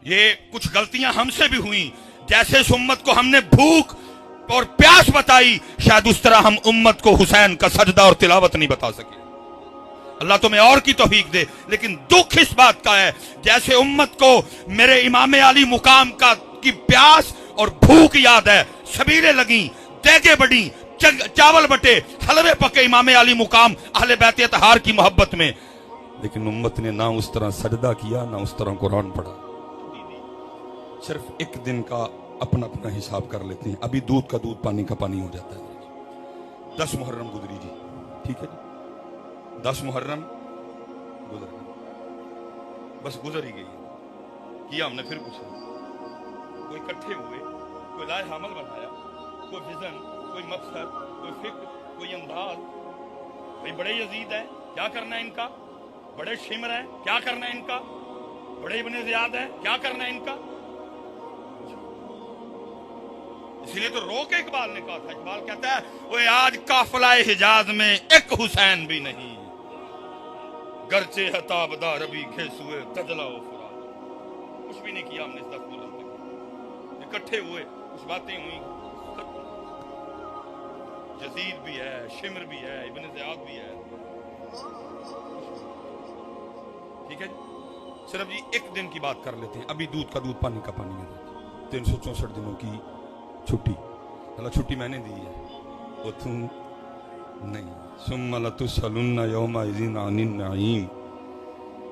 یہ کچھ غلطیاں ہم سے بھی ہوئیں، جیسے اس امت کو ہم نے بھوک اور پیاس بتائی، شاید اس طرح ہم امت کو حسین کا سجدہ اور تلاوت نہیں بتا سکے۔ اللہ تمہیں اور کی توفیق دے۔ لیکن دکھ اس بات کا ہے، جیسے امت کو میرے امام علی مقام کی پیاس اور بھوک یاد ہے، شبیریں لگیں، دیگیں بڑھیں، چاول بٹے، حلوے پکے امام علی مقام اہل بیت اطہار کی محبت میں، لیکن امت نے نہ اس طرح سجدہ کیا نہ اس طرح قرآن پڑھا۔ صرف ایک دن کا اپنا اپنا حساب کر لیتے ہیں، ابھی دودھ کا دودھ پانی کا پانی ہو جاتا ہے۔ 10 محرم گزری جی، ٹھیک ہے جی، 10 محرم گزر گئی، بس گزر ہی گئی کیا ہم نے پھر کچھ نہیں۔ کوئی اکٹھے ہوئے، کوئی لائحہ عمل بنایا، کوئی ویژن، کوئی مقصد، کوئی فکر، کوئی انداز۔ بھائی بڑے یزید ہیں، کیا کرنا ہے ان کا؟ بڑے شمر ہیں، کیا کرنا ہے ان کا؟ بڑے ابن زیاد ہیں، کیا کرنا ہے ان کا؟ اسی لیے تو رو کے اقبال نے کہا تھا، اقبال کہتا ہے وہ آج قافلہ حجاز میں ایک حسین بھی نہیں، گرچہ ہے تابدار ابھی گھسوئے دجلہ و فرات۔ کچھ بھی نہیں کیا ہم نے اس 10 محرم تک، اکٹھے ہوئے، کچھ باتیں ہوئیں، یزید بھی ہے، شمر بھی ہے، ابن زیاد بھی ہے، ٹھیک ہے جی۔ صرف جی ایک دن کی بات کر لیتے ہیں، ابھی دودھ کا دودھ پانی کا پانی ہے۔ 364 دنوں کی چھٹی، اللہ چھٹی میں نے دی ہے، وہ تم نہیں۔ ثم لتسألن یومئذ عن النعیم۔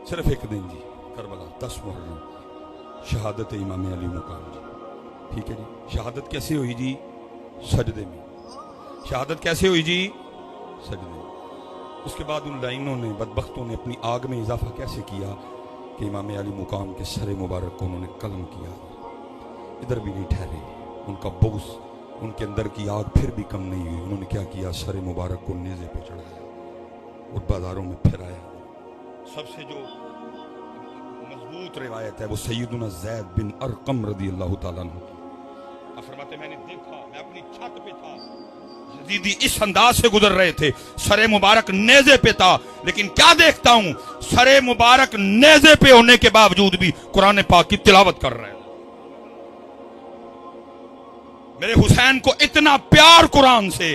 صرف ایک دن جی، کربلا 10 محرم، شہادت امام علی مقام جی، ٹھیک ہے جی۔ شہادت کیسے ہوئی جی؟ سجدے میں۔ شہادت کیسے ہوئی جی؟ سجدے میں۔ اس کے بعد ان لائنوں نے، بدبختوں نے اپنی آگ میں اضافہ کیسے کیا کہ امام علی مقام کے سر مبارک کو انہوں نے قلم کیا۔ ادھر بھی نہیں ٹھہرے، ان کا بغض، ان کے اندر کی آگ پھر بھی کم نہیں ہوئی۔ انہوں نے کیا کیا؟ سر مبارک کو نیزے پہ چڑھایا اور بازاروں میں پھرایا۔ سب سے جو مضبوط روایت ہے وہ سیدنا زید بن ارقم رضی اللہ تعالیٰ عنہ کی۔ آپ فرماتے ہیں میں نے دیکھا، میں اپنی چھت پہ تھا، یزیدی اس انداز سے گزر رہے تھے، سر مبارک نیزے پہ تھا، لیکن کیا دیکھتا ہوں؟ سر مبارک نیزے پہ ہونے کے باوجود بھی قرآن پاک کی تلاوت کر رہے ہیں۔ میرے حسین کو اتنا پیار قرآن سے،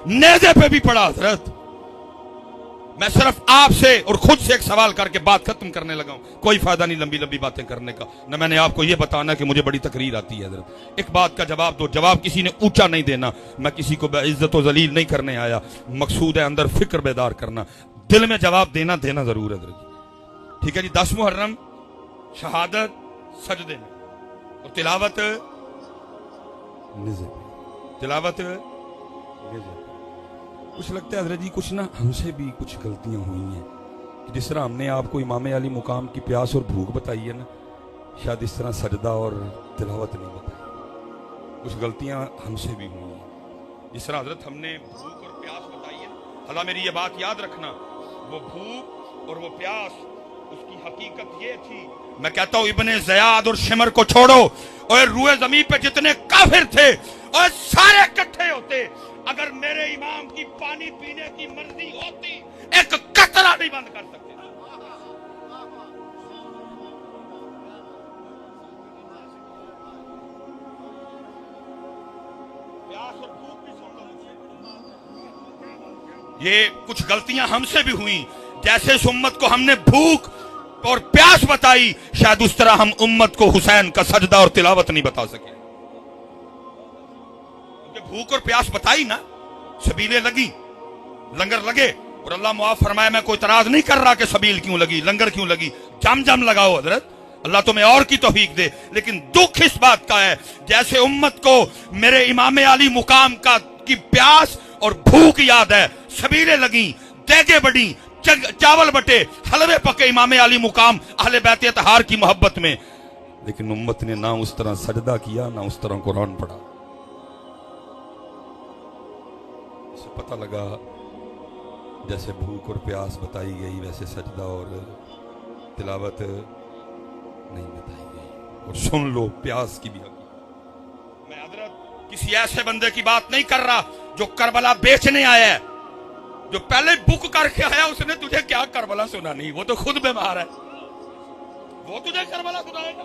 نیزے پہ بھی پڑھا حضرت۔ میں صرف آپ سے اور خود سے ایک سوال کر کے بات ختم کرنے لگا ہوں، کوئی فائدہ نہیں لمبی لمبی باتیں کرنے کا، نہ میں نے آپ کو یہ بتانا کہ مجھے بڑی تقریر آتی ہے حضرت۔ ایک بات کا جواب دو، جواب کسی نے اونچا نہیں دینا، میں کسی کو بے عزت و ذلیل نہیں کرنے آیا، مقصود ہے اندر فکر بیدار کرنا، دل میں جواب دینا ضرور ہے حضرت، ٹھیک ہے جی۔ 10 محرم، شہادت سجدے میں، اور تلاوت نیزے پہ، تلاوت نیزے پہ۔ کچھ لگتا ہے حضرت جی کچھ نہ ہم سے بھی کچھ غلطیاں ہوئی ہیں، کہ جس طرح ہم نے آپ کو امام علی مقام کی پیاس اور بھوک بتائی ہے نا، شاید اس طرح سجدہ اور تلاوت نہیں بتائی۔ کچھ غلطیاں ہم سے بھی ہوئی ہیں، جس طرح حضرت ہم نے بھوک اور پیاس بتائی ہے۔ اللہ میری یہ بات یاد رکھنا، وہ بھوک اور وہ پیاس، اس کی حقیقت یہ تھی، میں کہتا ہوں ابن زیاد اور شمر کو چھوڑو، اور روئے زمین پہ جتنے کافر تھے اور سارے اکٹھے ہوتے، اگر میرے امام کی پانی پینے کی مرضی ہوتی ایک قطرہ نہیں بند کر سکتے۔ یہ کچھ غلطیاں ہم سے بھی ہوئیں، جیسے اس امت کو ہم نے بھوک اور پیاس بتائی، شاید اس طرح ہم امت کو حسین کا سجدہ اور تلاوت نہیں بتا سکے۔ بھوک اور پیاس بتائی نا، سبیلیں لگی، لنگر لگے، اور اللہ معاف فرمائے میں کوئی اعتراض نہیں کر رہا کہ سبیل کیوں لگی، لنگر کیوں لگی، جم لگاؤ حضرت، اللہ تمہیں اور کی توفیق دے۔ لیکن دکھ اس بات کا ہے، جیسے امت کو میرے امام علی مقام کی پیاس اور بھوک یاد ہے، سبیلیں لگیں، دیگیں بڑھیں، چاول بٹے، حلوے پکے امام علی مقام اہل بیت اطہار کی محبت میں، لیکن امت نے نہ اس طرح سجدہ کیا نہ اس طرح قرآن پڑھا۔ اسے پتہ لگا جیسے بھوک اور پیاس بتائی گئی ویسے سجدہ اور تلاوت نہیں بتائی گئی۔ اور سن لو پیاس کی بھی حقیقت، میں حضرت کسی ایسے بندے کی بات نہیں کر رہا جو کربلا بیچنے آیا ہے، جو پہلے بک کر کے آیا، اس نے تجھے کیا کربلا سنا نہیں، وہ تو خود بیمار ہے، وہ تجھے کربلا سنائے گا؟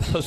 10